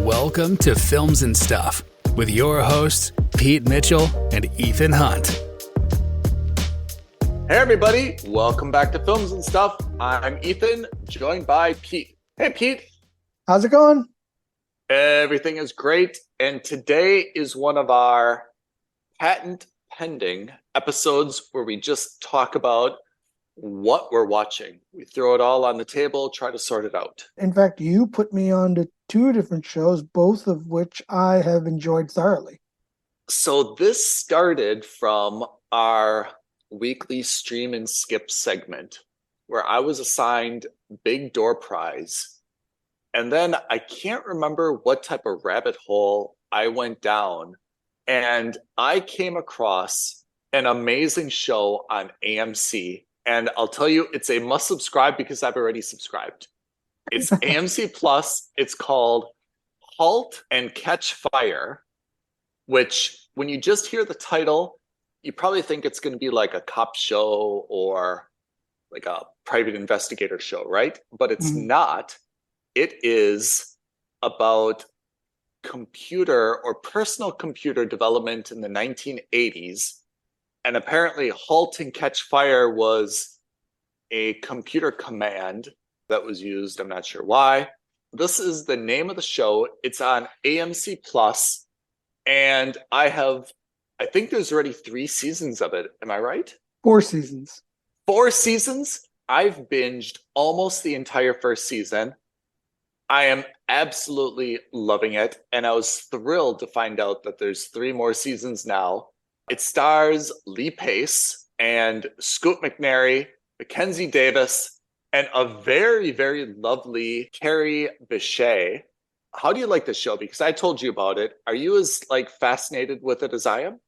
Welcome to Films and Stuff with your hosts, Pete Mitchell and Ethan Hunt. Hey everybody, welcome back to Films and Stuff. I'm Ethan, joined by Pete. Hey Pete. How's it going? Everything is great, and today is one of our patent pending episodes where we just talk about what we're watching. We throw it all on the table, try to sort it out. In fact, you put me on to two different shows, both of which I have enjoyed thoroughly. So this started from our weekly stream and skip segment where I was assigned big door prize. And then I can't remember what type of rabbit hole I went down, and I came across an amazing show on AMC. And I'll tell you, it's a must subscribe because I've already subscribed. It's AMC Plus. It's called Halt and Catch Fire, which when you just hear the title, you probably think it's going to be like a cop show or like a private investigator show, right? But it's not. It is about computer or personal computer development in the 1980s. And apparently Halt and Catch Fire was a computer command that was used. I'm not sure why. This is the name of the show. It's on AMC Plus. And I think there's already 3 seasons of it. Am I right? 4 seasons. 4 seasons? I've binged almost the entire first season. I am absolutely loving it. And I was thrilled to find out that there's 3 more seasons now. It stars Lee Pace and Scoot McNairy, Mackenzie Davis, and a very, very lovely Carrie Bechet. How do you like this show? Because I told you about it. Are you as fascinated with it as I am?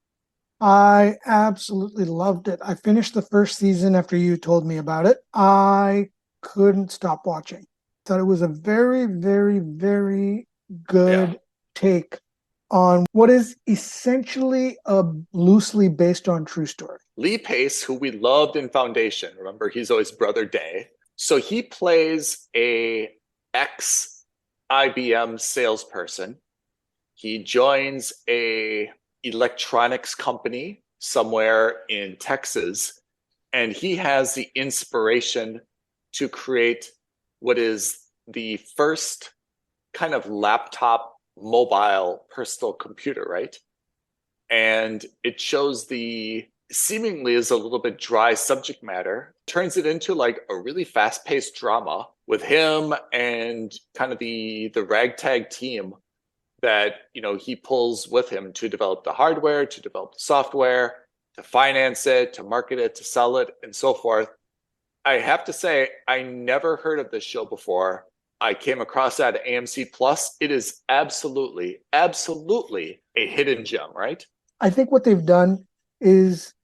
I absolutely loved it. I finished the first season after you told me about it. I couldn't stop watching. Thought it was a very, very, very good take on what is essentially a loosely based on true story. Lee Pace, who we loved in Foundation, remember he's always Brother Day. So he plays a ex-IBM salesperson. He joins a electronics company somewhere in Texas, and he has the inspiration to create what is the first kind of laptop mobile personal computer, right? And it shows the seemingly is a little bit dry subject matter, turns it into like a really fast-paced drama with him and kind of the ragtag team that he pulls with him to develop the hardware, to develop the software, to finance it, to market it, to sell it, and so forth. I have to say, I never heard of this show before. I came across that at AMC Plus. It is absolutely, absolutely a hidden gem, right? I think what they've done is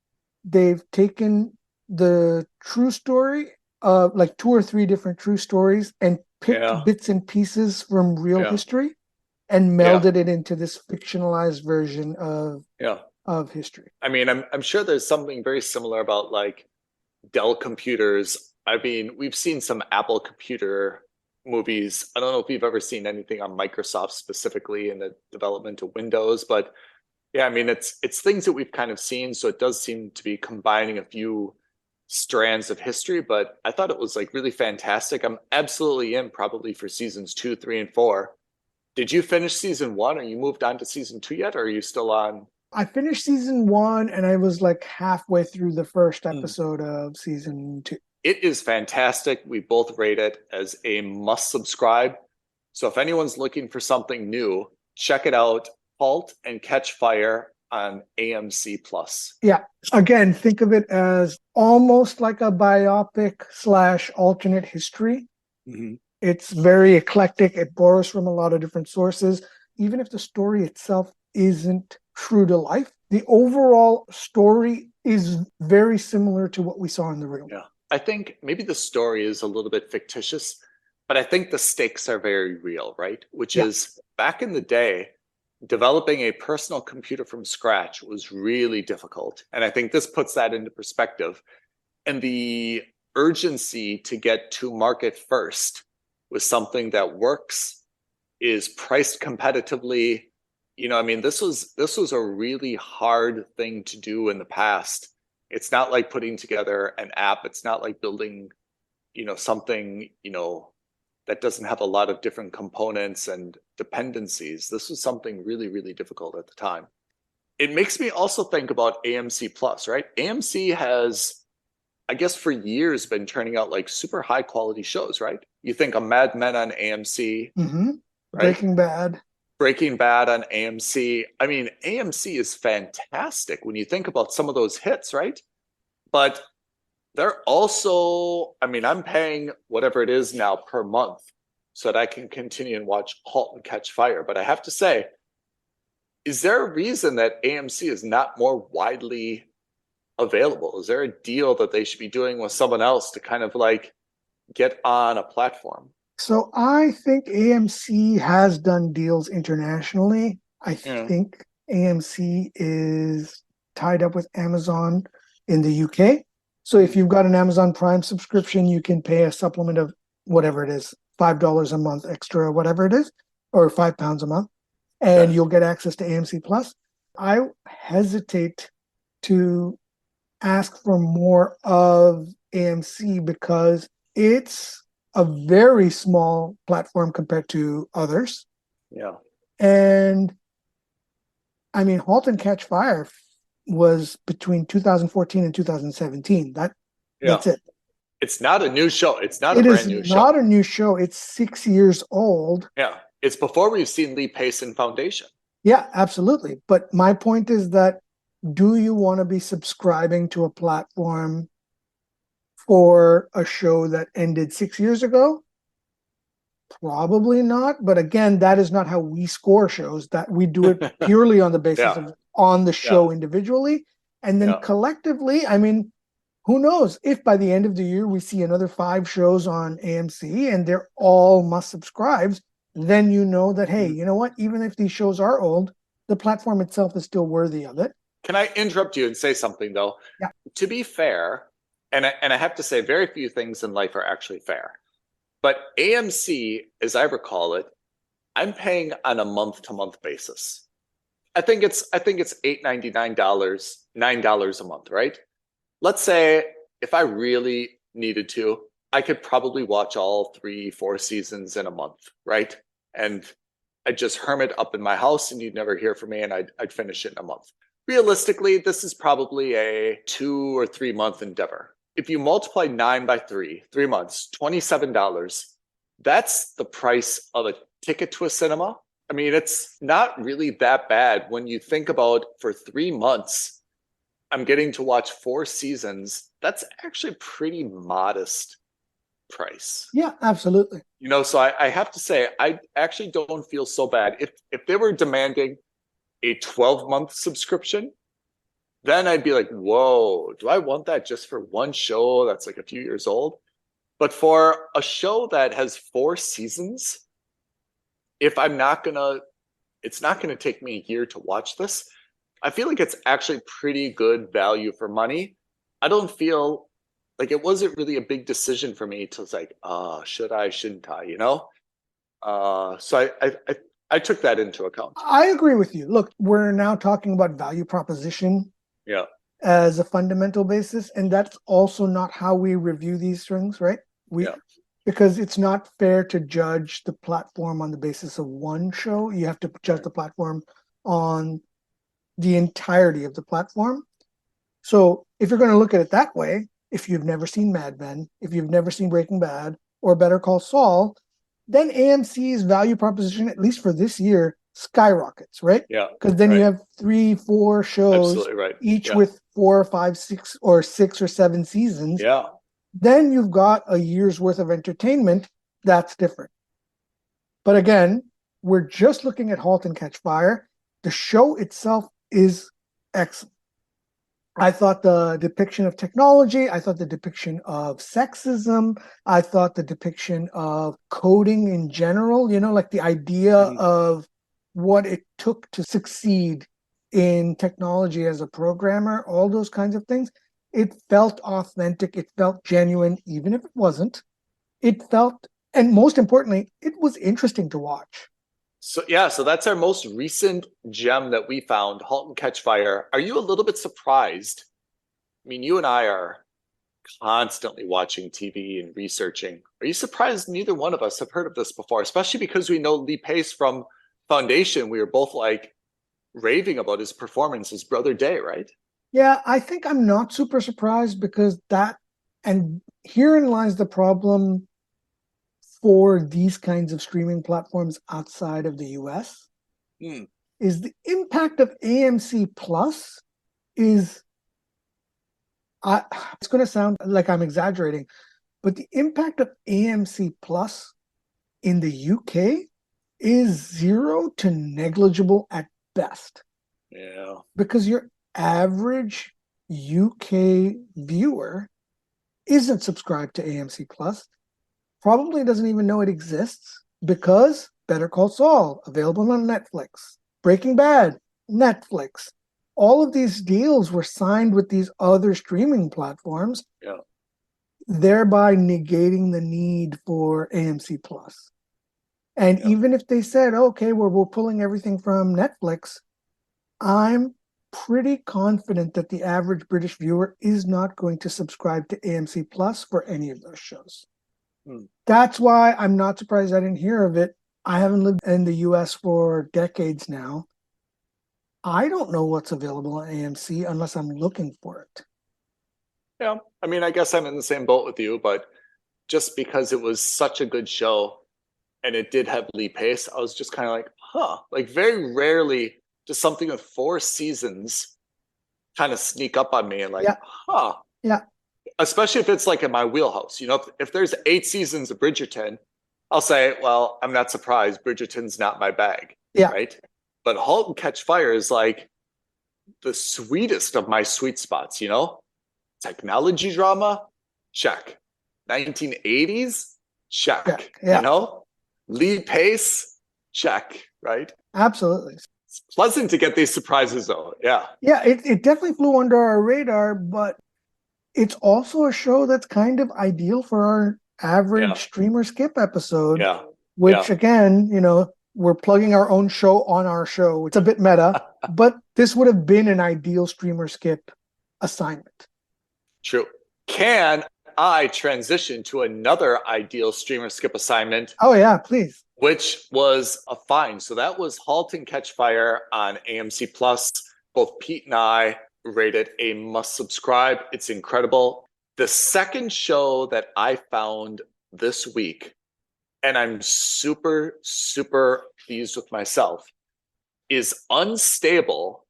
they've taken the true story, like 2 or 3 different true stories, and picked bits and pieces from real history and melded it into this fictionalized version of history. I mean, I'm sure there's something very similar about like Dell computers. I mean, we've seen some Apple computer movies. I don't know if you've ever seen anything on Microsoft specifically in the development of Windows, but yeah, I mean, it's things that we've kind of seen. So it does seem to be combining a few strands of history, but I thought it was like really fantastic. I'm absolutely in probably for seasons 2, 3, and 4. Did you finish season 1? Or you moved on to season 2 yet? Or are you still on? I finished season 1 and I was like halfway through the first episode of season 2. It is fantastic. We both rate it as a must subscribe. So if anyone's looking for something new, check it out. Halt and Catch Fire on AMC Plus. Yeah. Again, think of it as almost like a biopic / alternate history. Mm-hmm. It's very eclectic. It borrows from a lot of different sources. Even if the story itself isn't true to life, the overall story is very similar to what we saw in the real. Yeah. I think maybe the story is a little bit fictitious, but I think the stakes are very real, right? Which is back in the day, developing a personal computer from scratch was really difficult. And I think this puts that into perspective. And the urgency to get to market first with something that works is priced competitively. I mean, this was a really hard thing to do in the past. It's not like putting together an app. It's not like building, something, that doesn't have a lot of different components and dependencies. This was something really, really difficult at the time. It makes me also think about AMC Plus, right? AMC has, I guess, for years been turning out like super high quality shows, right? You think of Mad Men on AMC, Mm-hmm. right? Breaking Breaking Bad. Bad on AMC. I mean, AMC is fantastic when you think about some of those hits, right? But they're also, I mean, I'm paying whatever it is now per month so that I can continue and watch Halt and Catch Fire. But I have to say, is there a reason that AMC is not more widely available? Is there a deal that they should be doing with someone else to kind of like get on a platform? So I think AMC has done deals internationally. I Yeah. think AMC is tied up with Amazon in the UK. So if you've got an Amazon Prime subscription, you can pay a supplement of whatever it is, $5 a month extra, whatever it is, or £5 a month, and Okay. you'll get access to AMC Plus. I hesitate to ask for more of AMC because it's a very small platform compared to others. Yeah. And I mean, Halt and Catch Fire was between 2014 and 2017. That's it. It's not a new show. It's not a It is brand new not show. a new show. It's 6 years old. Yeah. It's before we've seen Lee Pace and Foundation. Yeah, absolutely. But my point is that do you want to be subscribing to a platform for a show that ended 6 years ago? Probably not. But again, that is not how we score shows. That we do it purely on the basis of on the show individually. And then collectively, I mean, who knows if by the end of the year we see another 5 shows on AMC and they're all must subscribes, then you know that, hey, you know what? Even if these shows are old, the platform itself is still worthy of it. Can I interrupt you and say something though? Yeah. To be fair, and I have to say very few things in life are actually fair. But AMC, as I recall it, I'm paying on a month-to-month basis. I think it's $8.99, $9 a month, right? Let's say if I really needed to, I could probably watch all 3-4 seasons in a month, right? And I'd just hermit up in my house and you'd never hear from me and I'd finish it in a month. Realistically, this is probably a 2 or 3 month endeavor. If you multiply 9 by 3 months, $27, that's the price of a ticket to a cinema. I mean, it's not really that bad when you think about for 3 months, I'm getting to watch 4 seasons. That's actually pretty modest price. Yeah, absolutely. So I have to say, I actually don't feel so bad. If they were demanding a 12-month subscription, then I'd be like, whoa, do I want that just for one show that's like a few years old? But for a show that has 4 seasons, if I'm not gonna, it's not gonna take me a year to watch this. I feel like it's actually pretty good value for money. I don't feel like it wasn't really a big decision for me to like, should I, shouldn't I, So I took that into account. I agree with you. Look, we're now talking about value proposition as a fundamental basis, and that's also not how we review these things, right? Because it's not fair to judge the platform on the basis of one show. You have to judge the platform on the entirety of the platform. So if you're going to look at it that way, if you've never seen Mad Men, if you've never seen Breaking Bad or Better Call Saul, then AMC's value proposition, at least for this year, skyrockets, right? Yeah. Because then you have 3-4 shows, each with 4 or 5, 6 or 7 seasons. Yeah. Then you've got a year's worth of entertainment. That's different. But again, we're just looking at Halt and Catch Fire. The show itself is excellent. I thought the depiction of technology, I thought the depiction of sexism, I thought the depiction of coding in general, like the idea of what it took to succeed in technology as a programmer, all those kinds of things. It felt authentic. It felt genuine, even if it wasn't. It felt, and most importantly, it was interesting to watch. So that's our most recent gem that we found, Halt and Catch Fire. Are you a little bit surprised? I mean, you and I are constantly watching TV and researching. Are you surprised neither one of us have heard of this before, especially because we know Lee Pace from Foundation? We were both like raving about his performance, his brother Day, right? Yeah, I think I'm not super surprised because and herein lies the problem for these kinds of streaming platforms outside of the US, is the impact of AMC Plus is, it's going to sound like I'm exaggerating, but the impact of AMC Plus in the UK is zero to negligible at best. Yeah. Because your average UK viewer isn't subscribed to AMC Plus, probably doesn't even know it exists, because Better Call Saul, available on Netflix, Breaking Bad, Netflix. All of these deals were signed with these other streaming platforms, thereby negating the need for AMC Plus. And even if they said, okay, we're pulling everything from Netflix, I'm pretty confident that the average British viewer is not going to subscribe to AMC Plus for any of those shows. That's why I'm not surprised I didn't hear of it. I haven't lived in the US for decades now. I don't know what's available on AMC unless I'm looking for it. Yeah, I mean, I guess I'm in the same boat with you, but just because it was such a good show and it did have Lee Pace, I was just kind of like, like very rarely does something with 4 seasons kind of sneak up on me and like, Yeah. Especially if it's like in my wheelhouse. You know, if there's 8 seasons of Bridgerton, I'll say, well, I'm not surprised. Bridgerton's not my bag. Yeah. Right. But Halt and Catch Fire is like the sweetest of my sweet spots, you know? Technology drama, check. 1980s, check. Yeah. You know? Lee Pace, check. Right? Absolutely. It's pleasant to get these surprises, though. Yeah. Yeah, it definitely flew under our radar, but it's also a show that's kind of ideal for our average streamer skip episode. Which, again, you know, we're plugging our own show on our show. It's a bit meta, but this would have been an ideal streamer skip assignment. True. Can I transition to another ideal streamer skip assignment? Oh, yeah, please. Which was a find. So that was Halt and Catch Fire on AMC Plus. Both Pete and I rated a must subscribe. It's incredible. The second show that I found this week, and I'm super, super pleased with myself, is Unstable,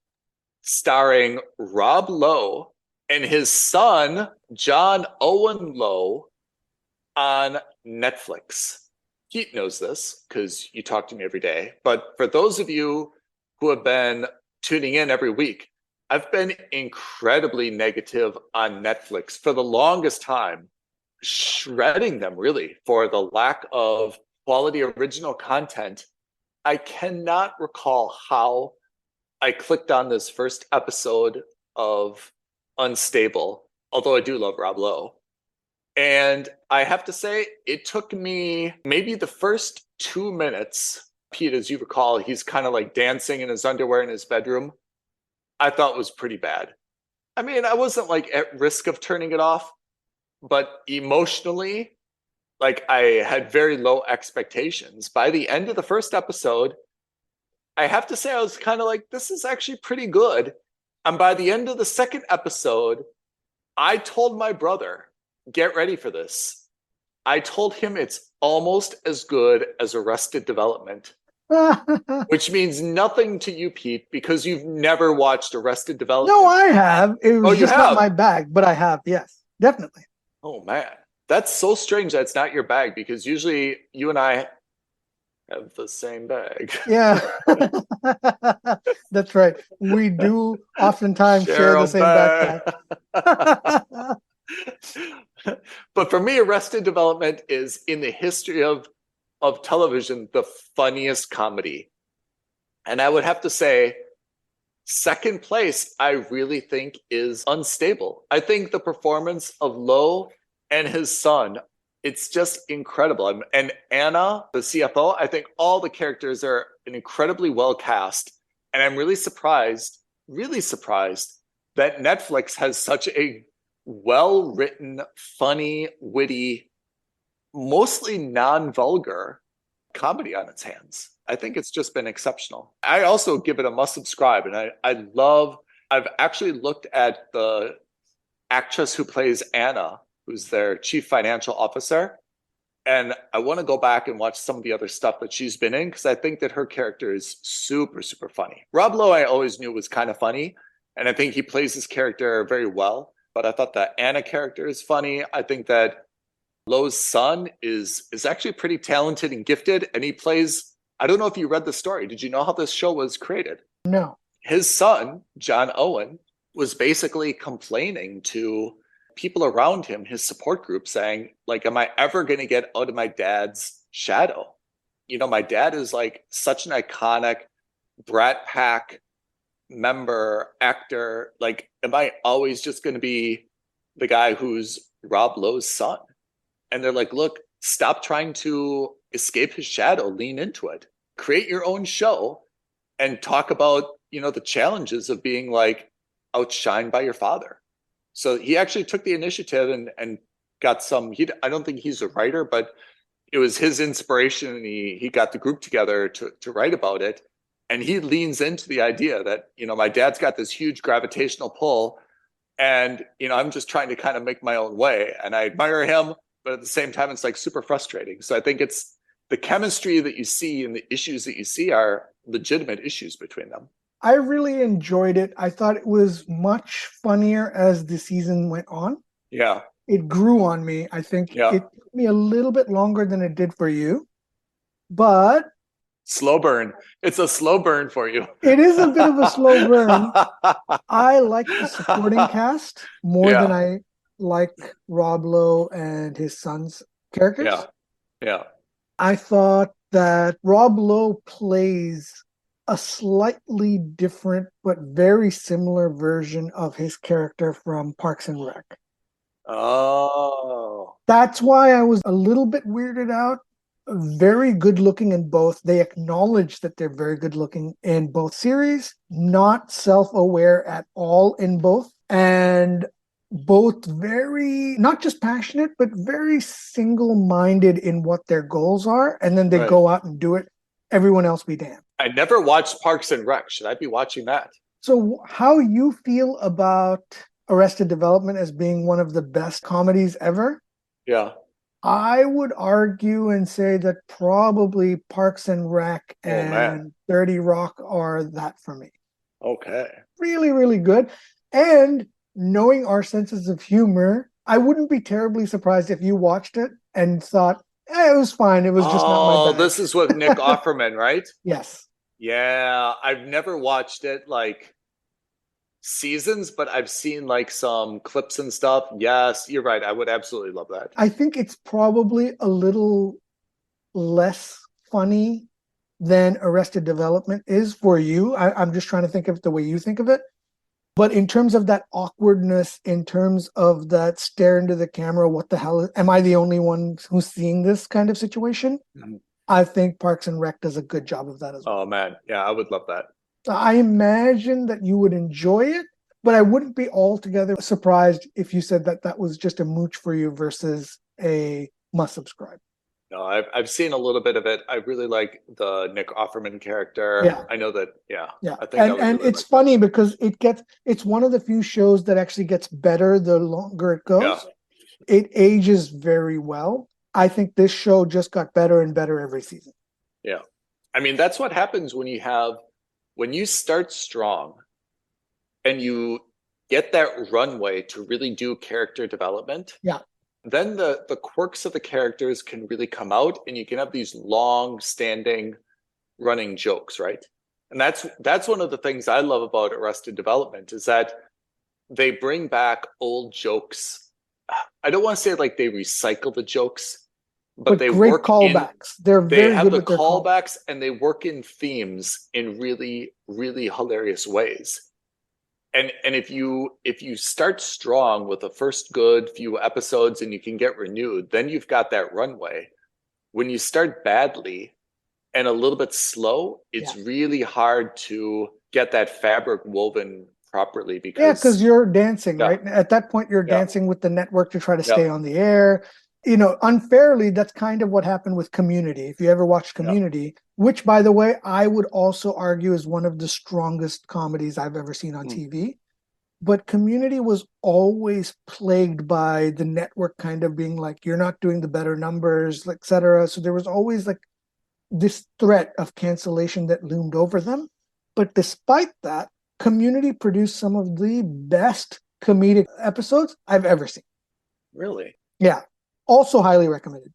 starring Rob Lowe and his son, John Owen Lowe, on Netflix. Pete knows this because you talk to me every day. But for those of you who have been tuning in every week, I've been incredibly negative on Netflix for the longest time, shredding them really for the lack of quality original content. I cannot recall how I clicked on this first episode of Unstable, although I do love Rob Lowe. And I have to say, it took me maybe the first 2 minutes. Pete, as you recall, he's kind of like dancing in his underwear in his bedroom. I thought was pretty bad. I mean, I wasn't like at risk of turning it off, but emotionally, like I had very low expectations. By the end of the first episode, I have to say I was kind of like, this is actually pretty good. And by the end of the second episode, I told my brother, get ready for this. I told him it's almost as good as Arrested Development. Which means nothing to you, Pete, because you've never watched Arrested Development. No, I have. It was just have? not my bag, but I have. Yes, definitely. Oh, man. That's so strange that it's not your bag, because usually you and I have the same bag. Yeah, that's right. We do oftentimes share the same backpack. But for me, Arrested Development is, in the history of television, the funniest comedy. And I would have to say, second place, I really think, is Unstable. I think the performance of Lowe and his son It's just incredible. And Anna, the CFO, I think all the characters are an incredibly well cast. And I'm really surprised that Netflix has such a well-written, funny, witty, mostly non-vulgar comedy on its hands. I think it's just been exceptional. I also give it a must subscribe. And I've actually looked at the actress who plays Anna, who's their chief financial officer. And I want to go back and watch some of the other stuff that she's been in because I think that her character is super, super funny. Rob Lowe, I always knew was kind of funny. And I think he plays his character very well. But I thought that Anna character is funny. I think that Lowe's son is actually pretty talented and gifted. And he plays, I don't know if you read the story. Did you know how this show was created? No. His son, John Owen, was basically complaining to people around him, his support group, saying, like, am I ever going to get out of my dad's shadow? You know, my dad is like such an iconic Brat Pack member, actor. Like, am I always just going to be the guy who's Rob Lowe's son? And they're like, look, stop trying to escape his shadow, lean into it, create your own show and talk about, you know, the challenges of being like outshined by your father. So he actually took the initiative and got some, I don't think he's a writer, but it was his inspiration. And he got the group together to write about it. And he leans into the idea that, you know, my dad's got this huge gravitational pull and, you know, I'm just trying to kind of make my own way. And I admire him, but at the same time, it's like super frustrating. So I think it's the chemistry that you see and the issues that you see are legitimate issues between them. I really enjoyed it. I thought it was much funnier as the season went on. Yeah. It grew on me. I think it took me a little bit longer than it did for you. But slow burn. It's a slow burn for you. It is a bit of a slow burn. I like the supporting cast more than I like Rob Lowe and his son's characters. Yeah. I thought that Rob Lowe plays a slightly different but very similar version of his character from Parks and Rec. Oh. That's why I was a little bit weirded out. Very good looking in both. They acknowledge that they're very good looking in both series, not self-aware at all in both, and both very, not just passionate, but very single-minded in what their goals are. And then they go out and do it. Everyone else be damned. I never watched Parks and Rec. Should I be watching that? So how you feel about Arrested Development as being one of the best comedies ever? Yeah. I would argue and say that probably Parks and Rec and 30 Rock are that for me. Okay. Really, really good. And knowing our senses of humor, I wouldn't be terribly surprised if you watched it and thought, it was fine. It was just not my bag. Oh, this is with Nick Offerman, right? Yes. Yeah. I've never watched it like seasons, but I've seen like some clips and stuff. Yes, you're right. I would absolutely love that. I think it's probably a little less funny than Arrested Development is for you. I'm just trying to think of it the way you think of it. But in terms of that awkwardness, in terms of that stare into the camera, what the hell, am I the only one who's seeing this kind of situation? Mm-hmm. I think Parks and Rec does a good job of that as well. Oh, man. Yeah, I would love that. I imagine that you would enjoy it, but I wouldn't be altogether surprised if you said that that was just a mooch for you versus a must subscribe. No, I've seen a little bit of it. I really like the Nick Offerman character. Yeah. I know that. Yeah. I think and it's funny because it's one of the few shows that actually gets better the longer it goes. Yeah. It ages very well. I think this show just got better and better every season. Yeah. I mean, that's what happens when you start strong and you get that runway to really do character development. Yeah. Then the quirks of the characters can really come out and you can have these long standing running jokes, right? And that's one of the things I love about Arrested Development is that they bring back old jokes. I don't want to say like they recycle the jokes, but they great work callbacks. They have the callbacks and they work in themes in really, really hilarious ways. And if you start strong with the first good few episodes and you can get renewed, then you've got that runway. When you start badly and a little bit slow, it's really hard to get that fabric woven properly because you're dancing, right? At that point, you're dancing with the network to try to stay on the air. You know, unfairly, that's kind of what happened with Community. If you ever watched Community, which, by the way, I would also argue is one of the strongest comedies I've ever seen on TV. But Community was always plagued by the network kind of being like, you're not doing the better numbers, et cetera. So there was always like this threat of cancellation that loomed over them. But despite that, Community produced some of the best comedic episodes I've ever seen. Really? Yeah. Also highly recommended.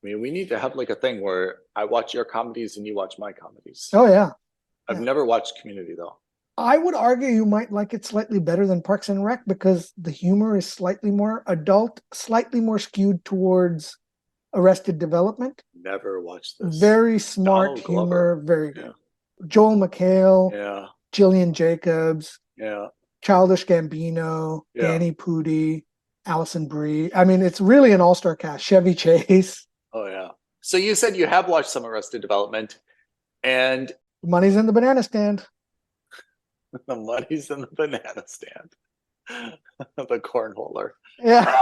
I mean, we need to have like a thing where I watch your comedies and you watch my comedies. Oh, yeah. I've never watched Community, though. I would argue you might like it slightly better than Parks and Rec because the humor is slightly more adult, slightly more skewed towards Arrested Development. Never watched this. Very smart humor, very good. Joel McHale, Jillian Jacobs, Childish Gambino, Danny Pudi, Allison Brie. I mean, it's really an all-star cast. Chevy Chase. Oh, yeah. So you said you have watched some Arrested Development, and Money's in the banana stand. The money's in the banana stand. The cornholer. Yeah.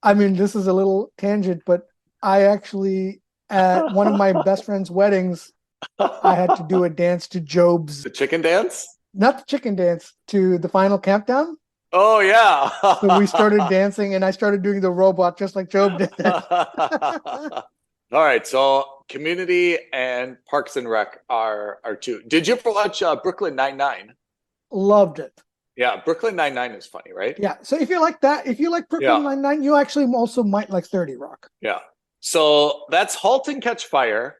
I mean, this is a little tangent, but I actually, at one of my best friend's weddings, I had to do a dance to Job's. The chicken dance? Not the chicken dance, to the final countdown. Oh, yeah. So we started dancing, and I started doing the robot just like Job did. All right, so Community and Parks and Rec are two. Did you ever watch Brooklyn Nine-Nine? Loved it. Yeah, Brooklyn Nine-Nine is funny, right? Yeah, so if you like that, if you like Brooklyn Nine-Nine, you actually also might like 30 Rock. Yeah. So that's Halt and Catch Fire.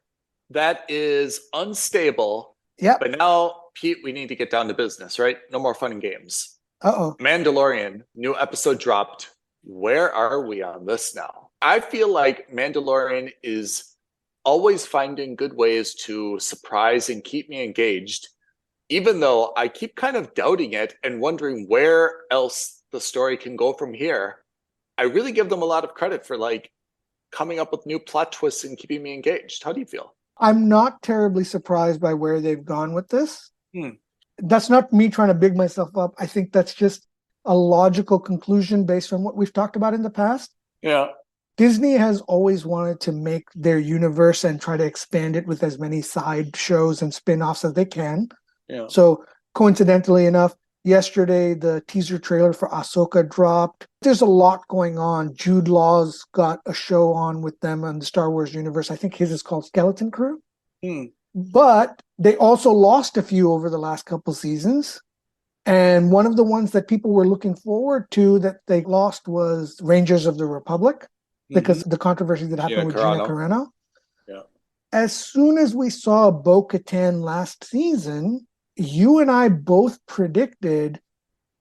That is unstable. Yeah. But now, Pete, we need to get down to business, right? No more fun and games. Uh-oh. Mandalorian, new episode dropped. Where are we on this now? I feel like Mandalorian is always finding good ways to surprise and keep me engaged, even though I keep kind of doubting it and wondering where else the story can go from here. I really give them a lot of credit for like coming up with new plot twists and keeping me engaged. How do you feel? I'm not terribly surprised by where they've gone with this. That's not me trying to big myself up. I think that's just a logical conclusion based on what we've talked about in the past. Yeah. Disney has always wanted to make their universe and try to expand it with as many side shows and spin-offs as they can. Yeah. So coincidentally enough, yesterday the teaser trailer for Ahsoka dropped. There's a lot going on. Jude Law's got a show on with them on the Star Wars universe. I think his is called Skeleton Crew. But they also lost a few over the last couple seasons. And one of the ones that people were looking forward to that they lost was Rangers of the Republic, because of the controversy that happened with Gina Carano. Yeah. As soon as we saw Bo-Katan last season, you and I both predicted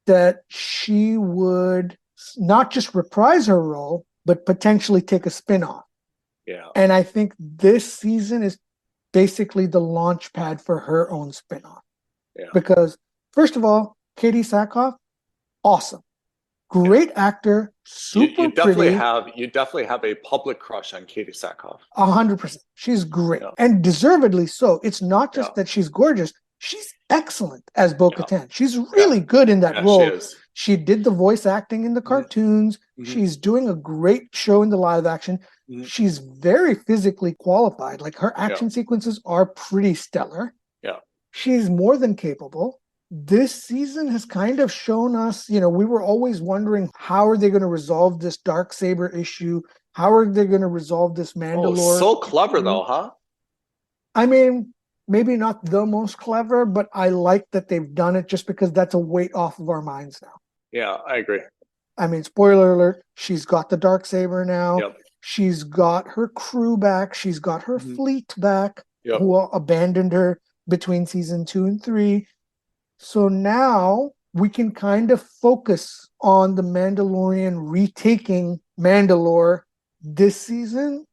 that she would not just reprise her role, but potentially take a spin-off. Yeah. And I think this season is basically the launch pad for her own spin-off. Yeah. Because, first of all, Katie Sackhoff, awesome. Great actor, super you definitely pretty. You definitely have a public crush on Katie Sackhoff. 100%. She's great. And deservedly so. It's not just that she's gorgeous. She's excellent as Bo-Katan. She's really good in that role. She is. She did the voice acting in the cartoons. She's doing a great show in the live action. She's very physically qualified. Like, her action sequences are pretty stellar. Yeah. She's more than capable. This season has kind of shown us, you know, we were always wondering, how are they going to resolve this Darksaber issue? How are they going to resolve this Mandalore? Oh, so clever though, huh? I mean, maybe not the most clever, but I like that they've done it just because that's a weight off of our minds now. Yeah, I agree. I mean, spoiler alert, she's got the Darksaber now. Yep. She's got her crew back. She's got her fleet back, who abandoned her between season 2 and 3. So now we can kind of focus on the Mandalorian retaking Mandalore this season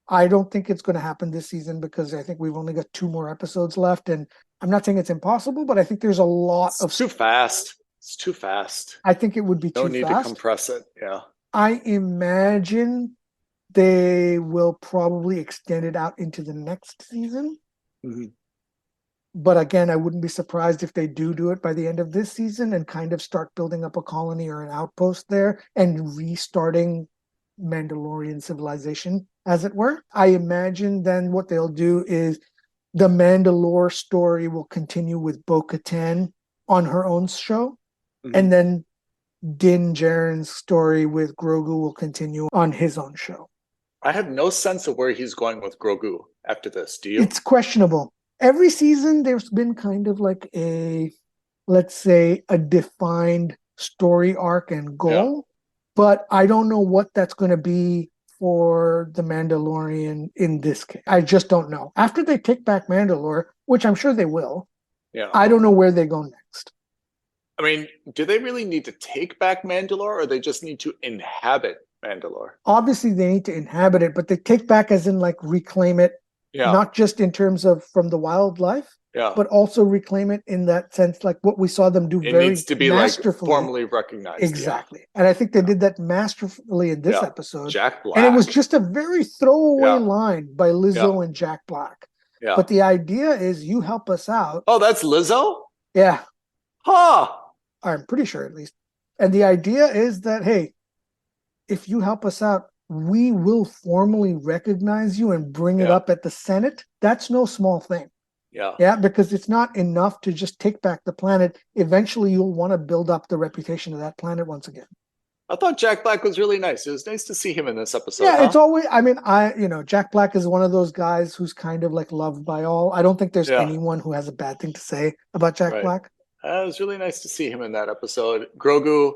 I don't think it's going to happen this season because I think we've only got 2 more episodes left. And I'm not saying it's impossible, but I think there's a lot It's too fast. It's too fast. I think it would be No too need fast. to compress it. Yeah. I imagine they will probably extend it out into the next season. Mm-hmm. But again, I wouldn't be surprised if they do it by the end of this season and kind of start building up a colony or an outpost there and restarting Mandalorian civilization, as it were. I imagine then what they'll do is the Mandalore story will continue with Bo-Katan on her own show. Mm-hmm. And then Din Djarin's story with Grogu will continue on his own show. I have no sense of where he's going with Grogu after this. Do you? It's questionable. Every season, there's been kind of like let's say, a defined story arc and goal. But I don't know what that's going to be for the Mandalorian in this case. I just don't know. After they take back Mandalore, which I'm sure they will, I don't know where they go next. I mean, do they really need to take back Mandalore, or they just need to inhabit Mandalore? Obviously, they need to inhabit it, but they take back as in like reclaim it, not just in terms of from the wildlife, but also reclaim it in that sense, like what we saw them do very needs to be masterfully. Like formally recognized. Exactly. Yeah. And I think they did that masterfully in this episode. Jack Black. And it was just a very throwaway line by Lizzo and Jack Black. Yeah. But the idea is you help us out. Oh, that's Lizzo? Yeah. Huh. I'm pretty sure at least. And the idea is that, hey, if you help us out, we will formally recognize you and bring it up at the Senate. That's no small thing. Yeah. Yeah, because it's not enough to just take back the planet. Eventually, you'll want to build up the reputation of that planet once again. I thought Jack Black was really nice. It was nice to see him in this episode. Yeah, it's always, I mean, Jack Black is one of those guys who's kind of like loved by all. I don't think there's anyone who has a bad thing to say about Jack Black. It was really nice to see him in that episode. Grogu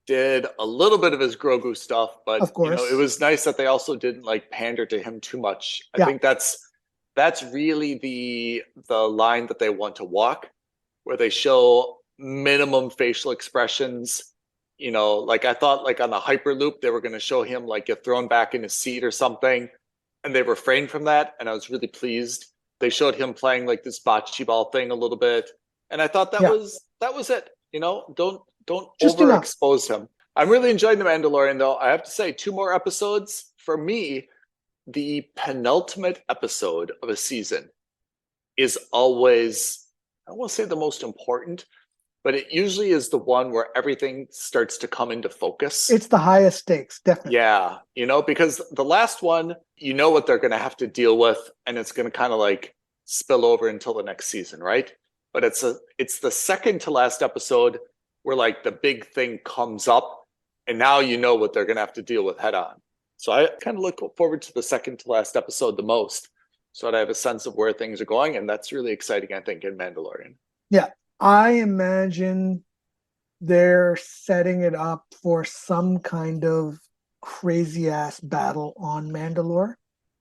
did a little bit of his Grogu stuff, but of course, it was nice that they also didn't like pander to him too much. I think that's really the line that they want to walk, where they show minimum facial expressions. Like I thought, like on the Hyperloop, they were going to show him like get thrown back in his seat or something, and they refrained from that, and I was really pleased. They showed him playing like this bocce ball thing a little bit, and I thought that was it. Don't just overexpose him. I'm really enjoying The Mandalorian, though. I have to say, 2 more episodes for me. The penultimate episode of a season is always, I won't say the most important, but it usually is the one where everything starts to come into focus. It's the highest stakes, definitely. Yeah, because the last one, what they're going to have to deal with, and it's going to kind of like spill over until the next season, right? But it's the second to last episode where like the big thing comes up, and now what they're going to have to deal with head on. So I kind of look forward to the second to last episode the most, so that I have a sense of where things are going, and that's really exciting, I think, in Mandalorian. Yeah, I imagine they're setting it up for some kind of crazy-ass battle on Mandalore.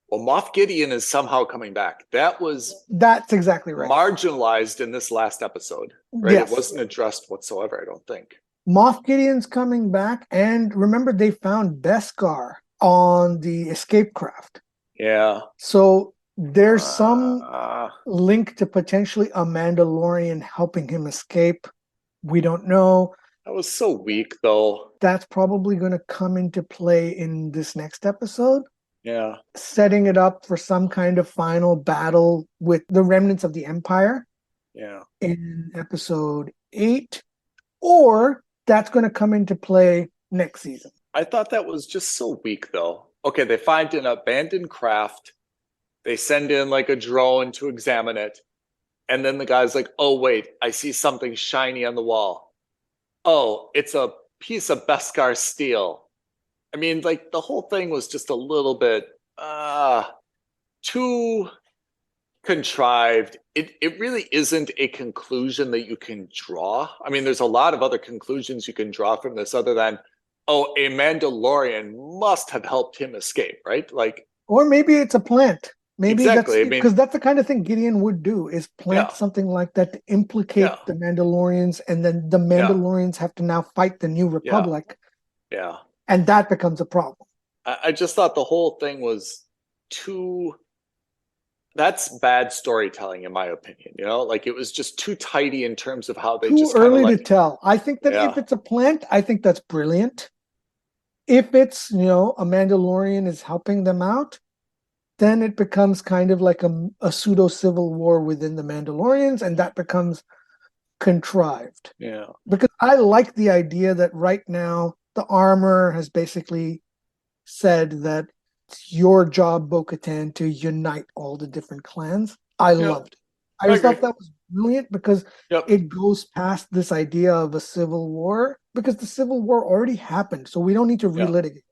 Well, Moff Gideon is somehow coming back. That's exactly right. Marginalized in this last episode, right? Yes. It wasn't addressed whatsoever, I don't think. Moff Gideon's coming back, and remember they found Beskar on the escape craft. Yeah. So there's some link to potentially a Mandalorian helping him escape. We don't know. That was so weak, though. That's probably going to come into play in this next episode. Yeah. Setting it up for some kind of final battle with the remnants of the Empire. Yeah. In episode 8. Or that's going to come into play next season. I thought that was just so weak, though. Okay, they find an abandoned craft. They send in like a drone to examine it. And then the guy's like, oh, wait, I see something shiny on the wall. Oh, it's a piece of Beskar steel. I mean, like the whole thing was just a little bit too contrived. It really isn't a conclusion that you can draw. I mean, there's a lot of other conclusions you can draw from this other than, oh, a Mandalorian must have helped him escape, right? Like, or maybe it's a plant. Maybe exactly. Because that's the kind of thing Gideon would do, is plant something like that to implicate the Mandalorians, and then the Mandalorians have to now fight the New Republic. Yeah. And that becomes a problem. I just thought the whole thing was too. That's bad storytelling, in my opinion. Like it was just too tidy in terms of how they Too just kind of early to like, tell. I think that if it's a plant, I think that's brilliant. If it's, a Mandalorian is helping them out, then it becomes kind of like a pseudo civil war within the Mandalorians, and that becomes contrived. yeah, Because I like the idea that right now the armor has basically said that it's your job, Bo-Katan, to unite all the different clans. I yeah, loved it. I I just agree. thought that was brilliant because Yep. it goes past this idea of a civil war, because the civil war already happened, so we don't need to relitigate it.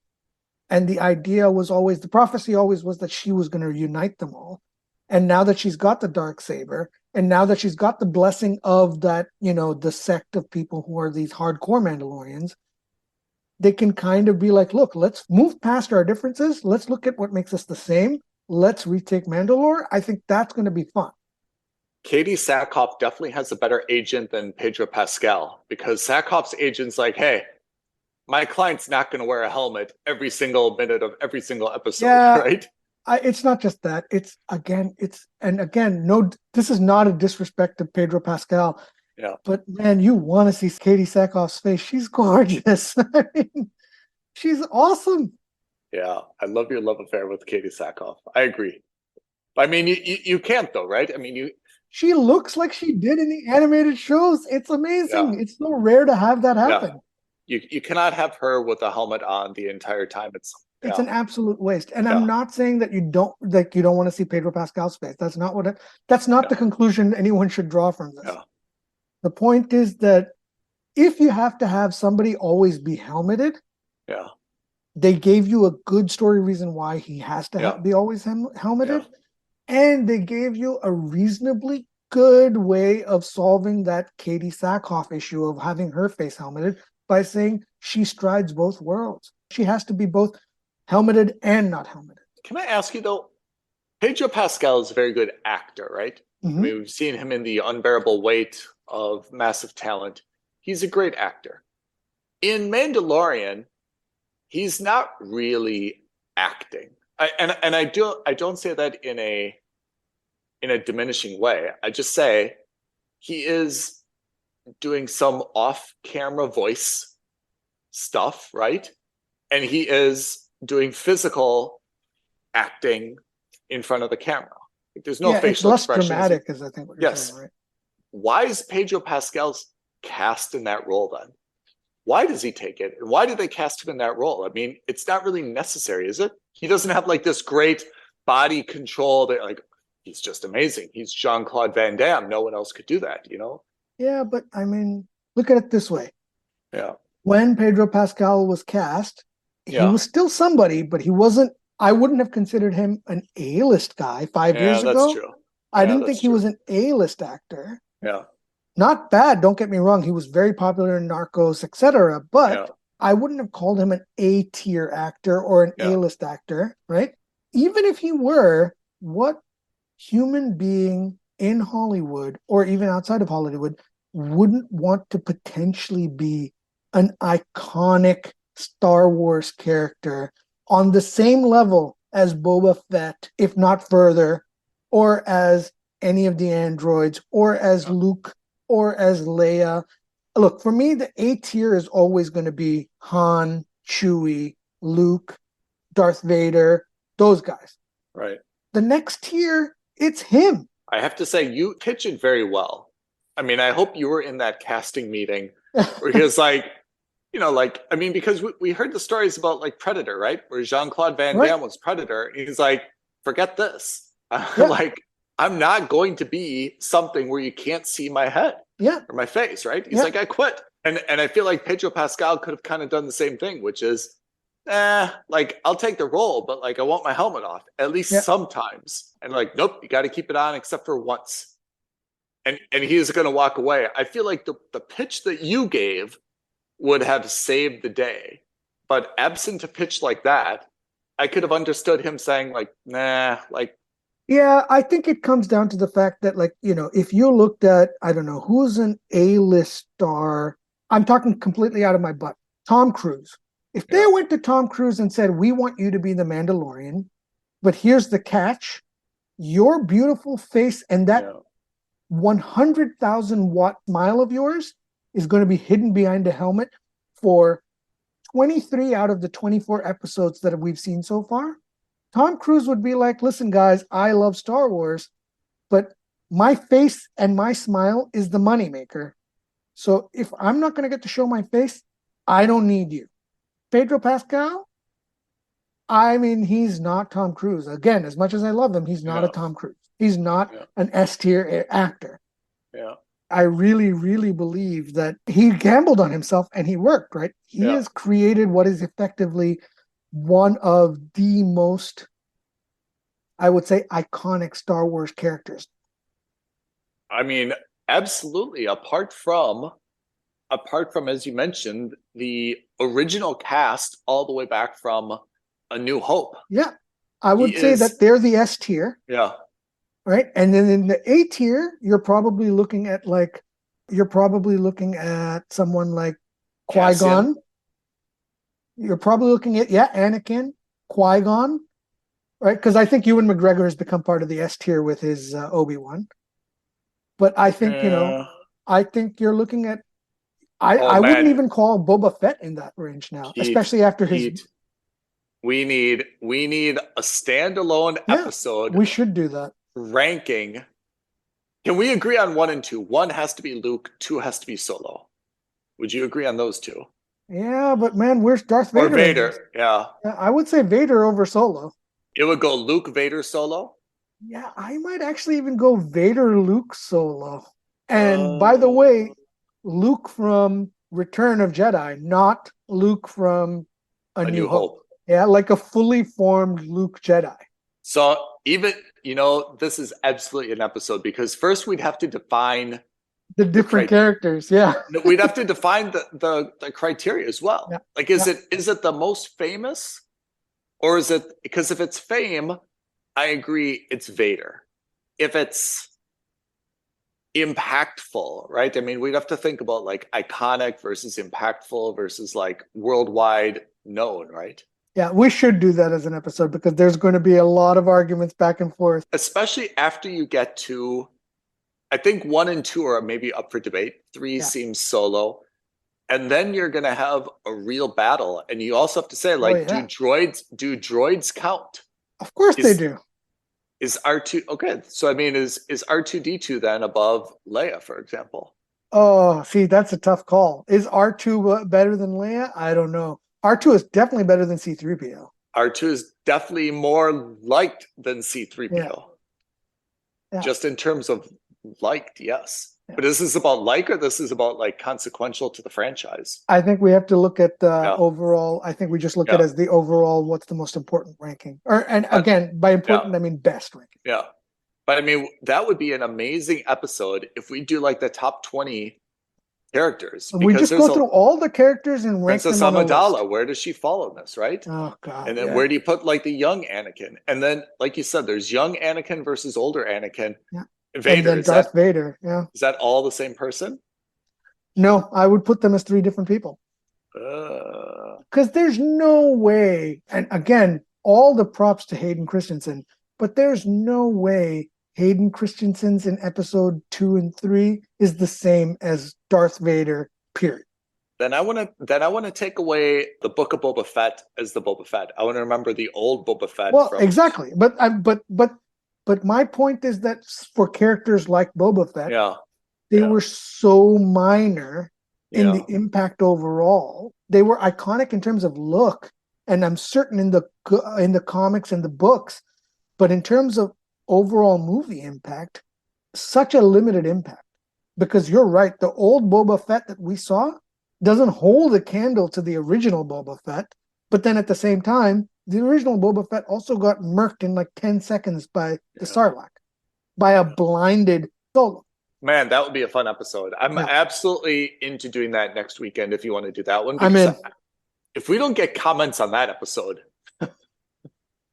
And the idea was always, the prophecy always was that she was going to unite them all. And now that she's got the dark saber, and now that she's got the blessing of that, the sect of people who are these hardcore Mandalorians, they can kind of be like, look, let's move past our differences. Let's look at what makes us the same. Let's retake Mandalore. I think that's going to be fun. Katie Sackhoff definitely has a better agent than Pedro Pascal, because Sackhoff's agent's like, hey, my client's not going to wear a helmet every single minute of every single episode, right? It's not just that. No, this is not a disrespect to Pedro Pascal. Yeah. But man, you want to see Katie Sackhoff's face. She's gorgeous. I mean, she's awesome. Yeah, I love your love affair with Katie Sackhoff. I agree. I mean, you can't though, right? I mean, she looks like she did in the animated shows. It's amazing. Yeah. It's so rare to have that happen. Yeah. You cannot have her with a helmet on the entire time. It's an absolute waste. And I'm not saying that you don't want to see Pedro Pascal's face. That's not the conclusion anyone should draw from this. Yeah. The point is that if you have to have somebody always be helmeted, they gave you a good story reason why he has to be always helmeted. Yeah. And they gave you a reasonably good way of solving that Katie Sackhoff issue of having her face helmeted by saying she strides both worlds. She has to be both helmeted and not helmeted. Can I ask you though, Pedro Pascal is a very good actor, right? Mm-hmm. I mean, we've seen him in The Unbearable Weight of Massive Talent. He's a great actor. In Mandalorian, he's not really acting. I don't say that in a diminishing way. I just say he is doing some off-camera voice stuff, right? And he is doing physical acting in front of the camera. There's no facial expression. It's less dramatic, as I think what you're saying, right? Why is Pedro Pascal cast in that role then? Why does he take it? And why did they cast him in that role? I mean, it's not really necessary, is it? He doesn't have like this great body control that like, he's just amazing. He's Jean-Claude Van Damme. No one else could do that, Yeah, but I mean, look at it this way. Yeah. When Pedro Pascal was cast, he was still somebody, but he wasn't, I wouldn't have considered him an A-list guy 5 years ago. That's true. I didn't think he was an A-list actor. Yeah. Not bad, don't get me wrong. He was very popular in Narcos, etc. But I wouldn't have called him an A-tier actor or an A-list actor, right? Even if he were, what human being in Hollywood or even outside of Hollywood wouldn't want to potentially be an iconic Star Wars character on the same level as Boba Fett, if not further, or as any of the androids, or as Luke, or as Leia? Look, for me, the A tier is always going to be Han, Chewie, Luke, Darth Vader, those guys. Right. The next tier, it's him. I have to say, you pitch it very well. I mean, I hope you were in that casting meeting where he was like, because we heard the stories about like Predator, right? Where Jean-Claude Van Damme was Predator. He's like, forget this. Like, I'm not going to be something where you can't see my head or my face, right? He's like, I quit. And I feel like Pedro Pascal could have kind of done the same thing, which is, like, I'll take the role, but like, I want my helmet off at least sometimes. And like, nope, you got to keep it on except for once. And he's going to walk away. I feel like the pitch that you gave would have saved the day. But absent a pitch like that, I could have understood him saying like, nah, like. Yeah, I think it comes down to the fact that, like, if you looked at, I don't know, who's an A-list star, I'm talking completely out of my butt, Tom Cruise. If they went to Tom Cruise and said, we want you to be the Mandalorian, But here's the catch. Your beautiful face and that 100,000 watt smile of yours is going to be hidden behind a helmet for 23 out of the 24 episodes that we've seen so far. Tom Cruise would be like, listen, guys, I love Star Wars, but my face and my smile is the moneymaker. So if I'm not going to get to show my face, I don't need you. Pedro Pascal, I mean, he's not Tom Cruise. Again, as much as I love him, he's not a Tom Cruise. He's not an S-tier actor. Yeah. I really, really believe that he gambled on himself and he worked, right? He has created what is effectively one of the most, I would say, iconic Star Wars characters. I mean, absolutely. Apart from, as you mentioned, the original cast all the way back from A New Hope. Yeah. I would say that they're the S tier. Yeah. Right. And then in the A tier, you're probably looking at someone like Qui-Gon. You're probably looking at, Anakin, Qui-Gon, right? Because I think Ewan McGregor has become part of the S tier with his Obi-Wan. But I think, I think you're looking at, I wouldn't even call Boba Fett in that range now, especially after his. We need a standalone episode. We should do that. Ranking. Can we agree on 1 and 2? 1 has to be Luke, 2 has to be Solo. Would you agree on those 2? Yeah, but man, where's Darth Vader? Or Vader, yeah. I would say Vader over Solo. It would go Luke, Vader, Solo? Yeah, I might actually even go Vader, Luke, Solo. And by the way, Luke from Return of Jedi, not Luke from A New Hope. Yeah, like a fully formed Luke Jedi. So even, this is absolutely an episode because first we'd have to define the different characters. Yeah. We'd have to define the criteria as well. Yeah. Like, is it the most famous? Or is it, because if it's fame, I agree, it's Vader. If it's impactful, right? I mean, we'd have to think about like iconic versus impactful versus like worldwide known, right? Yeah, we should do that as an episode because there's going to be a lot of arguments back and forth. Especially after you get to, I think 1 and 2 are maybe up for debate. 3 seems Solo. And then you're going to have a real battle. And you also have to say, like, do droids count? Of course they do. Is R2, okay. So, I mean, is R2-D2 then above Leia, for example? Oh, see, that's a tough call. Is R2 better than Leia? I don't know. R2 is definitely better than C-3PO. R2 is definitely more liked than C-3PO. Yeah. Just in terms of liked, yes. Yeah. But is this about like, or this is about like consequential to the franchise? I think we have to look at the overall. I think we just look at it as the overall, what's the most important ranking. And again, by important, I mean best ranking. Yeah. But I mean, that would be an amazing episode if we do like the top 20 characters. We just go through all the characters and rank Princess them on Amidala, where does she fall in this, right? Oh God! And then where do you put like the young Anakin? And then, like you said, there's young Anakin versus older Anakin. Yeah. Vader. And then Darth Vader. Yeah. Is that all the same person? No, I would put them as 3 different people. Because there's no way, and again, all the props to Hayden Christensen, but there's no way Hayden Christensen's in episode 2 and 3 is the same as Darth Vader, period. Then I want to take away the Book of Boba Fett as the Boba Fett. I want to remember the old Boba Fett. Well, exactly. But my point is that for characters like Boba Fett, they were so minor in the impact overall. They were iconic in terms of look, and I'm certain in the comics and the books, but in terms of overall movie impact, such a limited impact. Because you're right, the old Boba Fett that we saw doesn't hold a candle to the original Boba Fett, but then at the same time, the original Boba Fett also got murked in like 10 seconds by the Sarlacc, by a blinded Solo. Man, that would be a fun episode. I'm absolutely into doing that next weekend if you want to do that one. I'm in. If we don't get comments on that episode,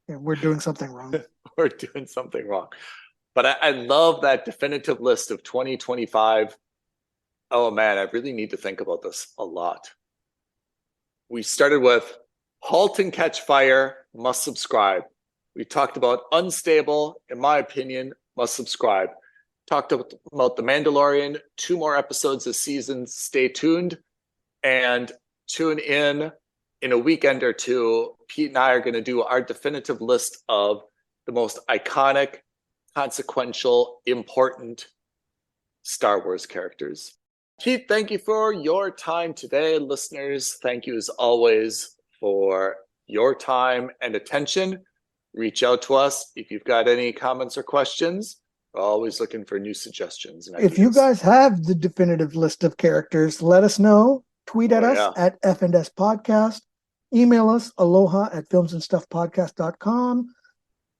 we're doing something wrong. We're doing something wrong. But I love that definitive list of 2025. Oh man, I really need to think about this a lot. We started with Halt and Catch Fire, must subscribe. We talked about Unstable, in my opinion, must subscribe. Talked about The Mandalorian, 2 more episodes this season. Stay tuned and tune in a weekend or two. Pete and I are going to do our definitive list of the most iconic, consequential, important Star Wars characters. Pete, thank you for your time today. Listeners, thank you as always for your time and attention. Reach out to us if you've got any comments or questions. We're always looking for new suggestions. And if you guys have the definitive list of characters, let us know. Tweet at us at F&S Podcast. Email us aloha@filmsandstuffpodcast.com.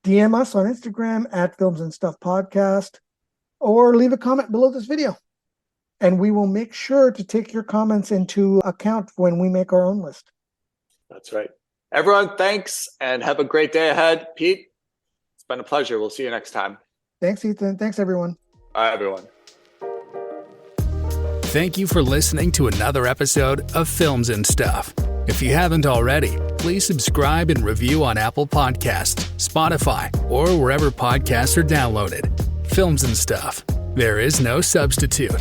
DM us on Instagram at filmsandstuffpodcast. Or leave a comment below this video. And we will make sure to take your comments into account when we make our own list. That's right. Everyone, thanks and have a great day ahead. Pete, it's been a pleasure. We'll see you next time. Thanks, Ethan. Thanks, everyone. Bye, everyone. Thank you for listening to another episode of Films and Stuff. If you haven't already, please subscribe and review on Apple Podcasts, Spotify, or wherever podcasts are downloaded. Films and Stuff. There is no substitute.